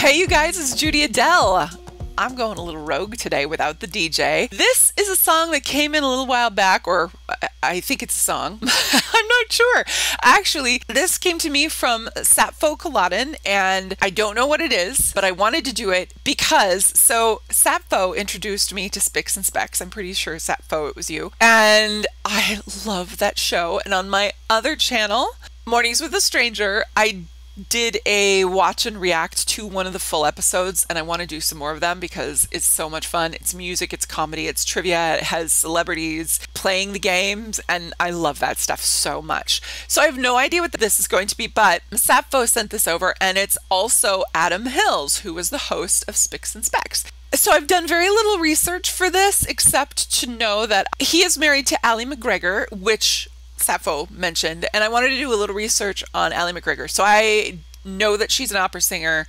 Hey you guys, it's JudyAdele. I'm going a little rogue today without the DJ. This is a song that came in a little while back, or I think it's a song. I'm not sure. Actually, this came to me from Sappho Culloden, and I don't know what it is, but I wanted to do it because, so Sappho introduced me to Spicks and Specks. I'm pretty sure, Sappho, it was you. And I love that show. And on my other channel, Mornings with a Stranger, I did a watch and react to one of the full episodes, and I want to do some more of them because it's so much fun. It's music, it's comedy, it's trivia, it has celebrities playing the games, and I love that stuff so much. So I have no idea what this is going to be, but Sappho sent this over, and it's also Adam Hills, who was the host of Spicks and Specks. So I've done very little research for this, except to know that he is married to Ali McGregor, which Sappho mentioned, and I wanted to do a little research on Ali McGregor. So I know that she's an opera singer.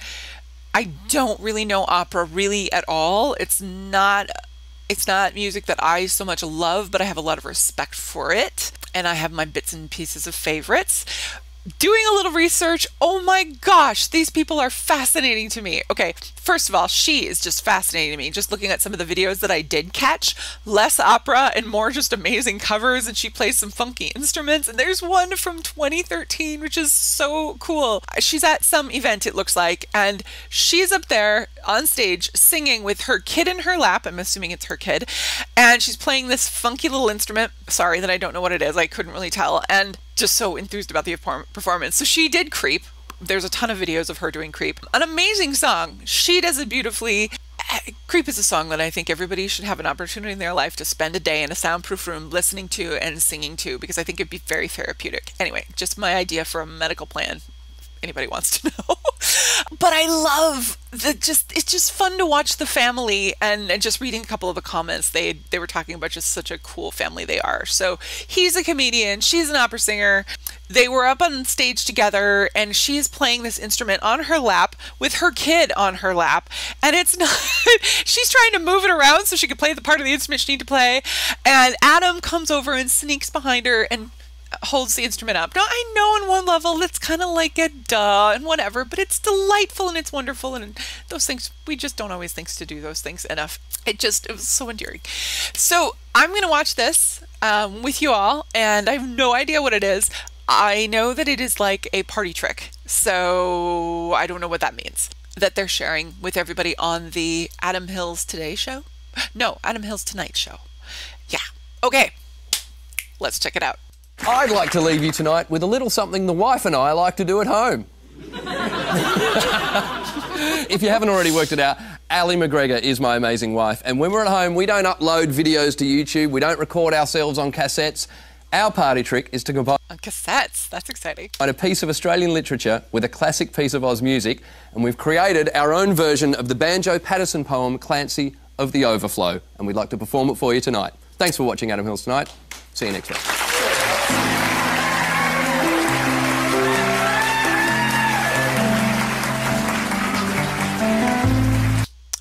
I don't really know opera really at all. It's not music that I so much love, but I have a lot of respect for it, and I have my bits and pieces of favorites. Doing a little research, oh my gosh, these people are fascinating to me. Okay, first of all, she is just fascinating to me. Just looking at some of the videos that I did catch, less opera and more just amazing covers, and she plays some funky instruments, and there's one from 2013, which is so cool. She's at some event, it looks like, and she's up there on stage singing with her kid in her lap. I'm assuming it's her kid, and she's playing this funky little instrument. Sorry that I don't know what it is, I couldn't really tell, and just so enthused about the performance. So she did Creep. There's a ton of videos of her doing Creep. An amazing song. She does it beautifully. Creep is a song that I think everybody should have an opportunity in their life to spend a day in a soundproof room listening to and singing to, because I think it'd be very therapeutic. Anyway, just my idea for a medical plan, if anybody wants to know. But I love it's just fun to watch the family, and just reading a couple of the comments, they were talking about just such a cool family they are. So he's a comedian, she's an opera singer. They were up on stage together, and she's playing this instrument on her lap with her kid on her lap, and it's not she's trying to move it around so she can play the part of the instrument she needs to play, and Adam comes over and sneaks behind her and holds the instrument up. Now, I know on one level it's kind of like a duh and whatever, but it's delightful and it's wonderful, and those things, we just don't always think to do those things enough. It was so endearing. So I'm going to watch this with you all, and I have no idea what it is. I know that it is like a party trick, so I don't know what that means, that they're sharing with everybody on the Adam Hills Today show? No, Adam Hills Tonight show. Yeah. Okay. Let's check it out. I'd like to leave you tonight with a little something the wife and I like to do at home. If you haven't already worked it out, Ali McGregor is my amazing wife, and when we're at home, we don't upload videos to YouTube, we don't record ourselves on cassettes. Our party trick is to combine on cassettes. That's exciting. A piece of Australian literature with a classic piece of Oz music, and we've created our own version of the Banjo Patterson poem Clancy of the Overflow, and we'd like to perform it for you tonight. Thanks for watching Adam Hills Tonight. See you next week.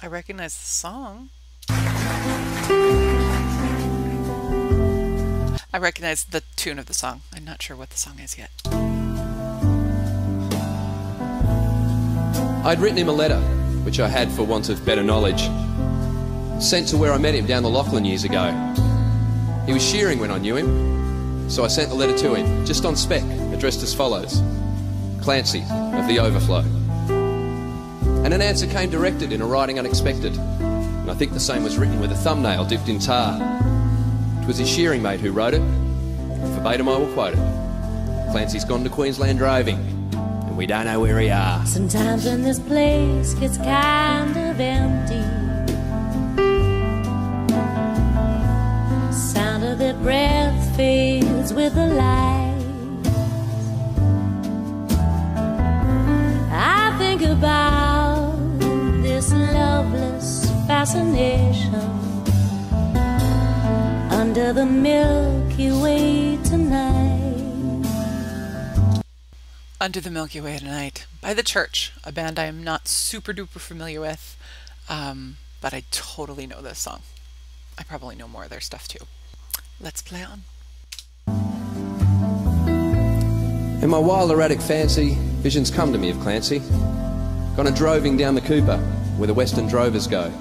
I recognize the song. I recognize the tune of the song. I'm not sure what the song is yet. I'd written him a letter, which I had for want of better knowledge, sent to where I met him down the Lachlan years ago. He was shearing when I knew him, so I sent the letter to him, just on spec, addressed as follows: Clancy of the Overflow. And an answer came directed in a writing unexpected, and I think the same was written with a thumbnail dipped in tar. It was his shearing mate who wrote it. Verbatim I will quote it. Clancy's gone to Queensland droving, and we don't know where he are. Sometimes when this place gets kind of empty, sound of their breath fades with the light. I think about this loveless fascination under the Milky Way tonight. Under the Milky Way Tonight by The Church, a band I am not super duper familiar with, but I totally know this song. I probably know more of their stuff too. Let's play on. In my wild erratic fancy, visions come to me of Clancy. Gone a droving down the Cooper, where the western drovers go.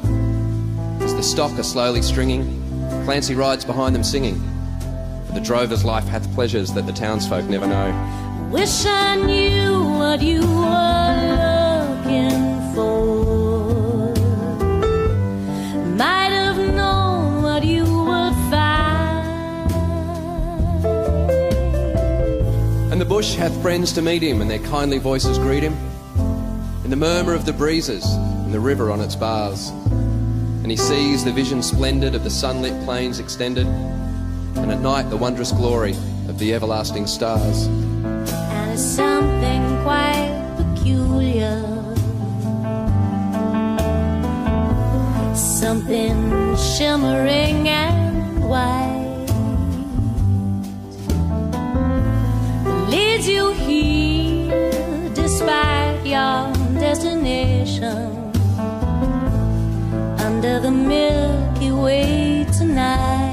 As the stock are slowly stringing, Clancy rides behind them singing. For the drover's life hath pleasures that the townsfolk never know. Wish I knew what you were looking for. Might have known what you would find. And the bush hath friends to meet him, and their kindly voices greet him. In the murmur of the breezes, and the river on its bars. And he sees the vision splendid of the sunlit plains extended, and at night the wondrous glory of the everlasting stars. And it's something quite peculiar, something shimmering and white, leads you here despite your destination, under the Milky Way tonight.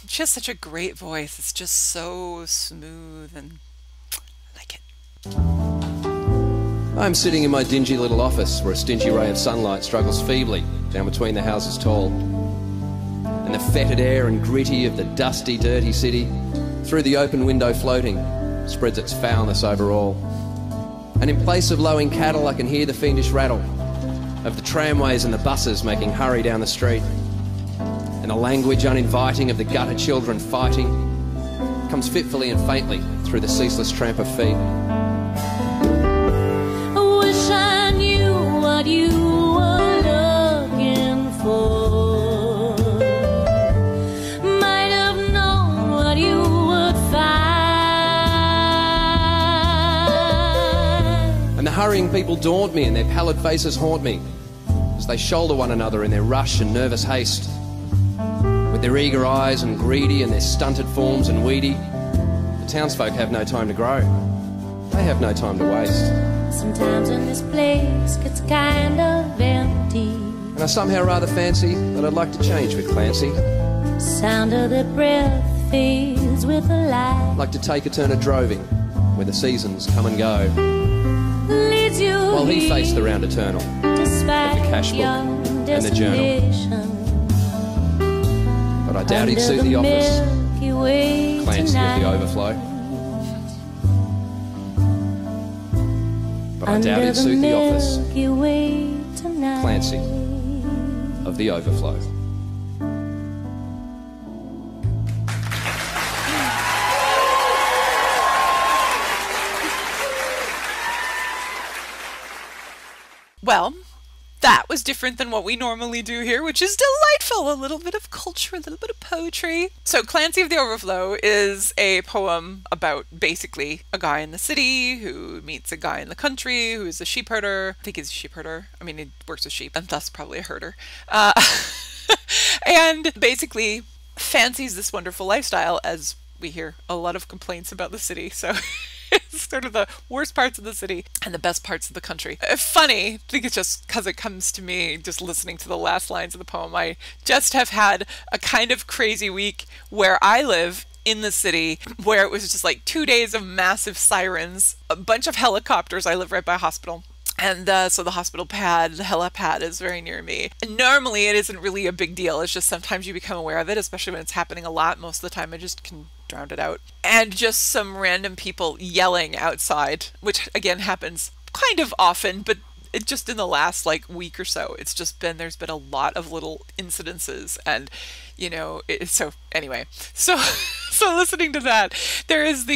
She has such a great voice. It's just so smooth, and I like it. I'm sitting in my dingy little office where a stingy ray of sunlight struggles feebly down between the houses tall. And the fetid air and gritty of the dusty, dirty city, through the open window floating, spreads its foulness over all. And in place of lowing cattle, I can hear the fiendish rattle of the tramways and the buses making hurry down the street. And the language uninviting of the gutter children fighting comes fitfully and faintly through the ceaseless tramp of feet. I wish I knew what you were looking for. Might have known what you would find. And the hurrying people daunt me, and their pallid faces haunt me as they shoulder one another in their rush and nervous haste. With their eager eyes and greedy, and their stunted forms and weedy, the townsfolk have no time to grow. They have no time to waste. Sometimes when this place gets kind of empty, And I somehow rather fancy that I'd like to change with Clancy. sound of their breath fades with the light, Like to take a turn of droving, where the seasons come and go, leads you while he here faced the round eternal despite of the cash book your and the journal. destination. But I doubt he'd Under suit the office, Milky Way Clancy of the tonight. Overflow. But I Under doubt he'd suit the office, Milky Way tonight. Clancy of the Overflow. Well, that was different than what we normally do here, which is delightful. A little bit of culture, a little bit of poetry. So Clancy of the Overflow is a poem about basically a guy in the city who meets a guy in the country who is a sheep herder. I think he's a sheep herder. I mean, he works with sheep and thus probably a herder. And basically fancies this wonderful lifestyle, as we hear a lot of complaints about the city. So it's sort of the worst parts of the city and the best parts of the country. Funny, I think it's just because it comes to me just listening to the last lines of the poem. I just have had a kind of crazy week where I live in the city, where it was just like 2 days of massive sirens, a bunch of helicopters. I live right by a hospital. And so the hospital pad, the helipad is very near me. And normally it isn't really a big deal. It's just sometimes you become aware of it, especially when it's happening a lot. Most of the time I just can drown it out. And just some random people yelling outside, which again happens kind of often, but it just in the last like week or so, it's just been, there's been a lot of little incidences, and you know, so anyway, so listening to that, there is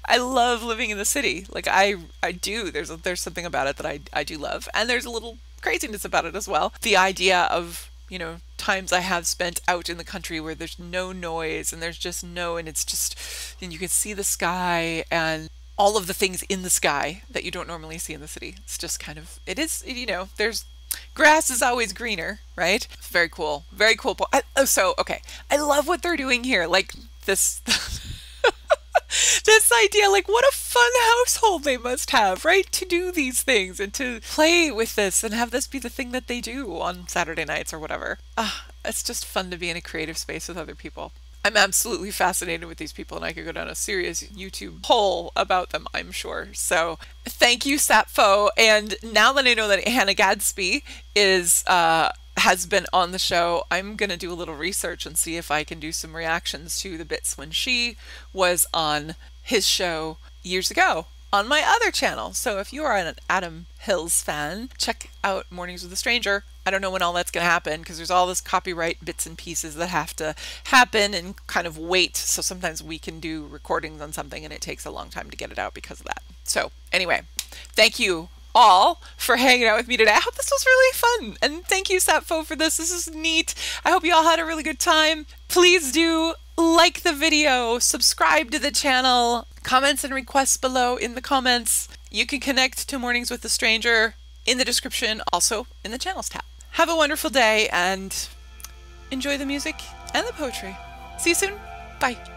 I love living in the city. Like I do, there's something about it that I do love, and there's a little craziness about it as well. The idea of, you know, times I have spent out in the country where there's no noise and there's just and it's just, and you can see the sky and all of the things in the sky that you don't normally see in the city. It's just kind of, it is, you know, there's, grass is always greener, right? Very cool. Very cool. Okay. I love what they're doing here. Like this, this idea, like what a fun household they must have, right? To do these things and to play with this and have this be the thing that they do on Saturday nights or whatever. It's just fun to be in a creative space with other people. I'm absolutely fascinated with these people, and I could go down a serious YouTube hole about them, I'm sure. So thank you, Sappho. And now that I know that Hannah Gadsby is has been on the show, I'm going to do a little research and see if I can do some reactions to the bits when she was on his show years ago on my other channel. So if you are an Adam Hills fan, check out Mornings with a Stranger. I don't know when all that's going to happen because there's all this copyright bits and pieces that have to happen and kind of wait. So sometimes we can do recordings on something and it takes a long time to get it out because of that. So anyway, thank you all for hanging out with me today. I hope this was really fun. And thank you, Sappho, for this. This is neat. I hope you all had a really good time. Please do like the video, subscribe to the channel, comments and requests below in the comments. You can connect to Mornings with a Stranger in the description, also in the channels tab. Have a wonderful day and enjoy the music and the poetry. See you soon. Bye.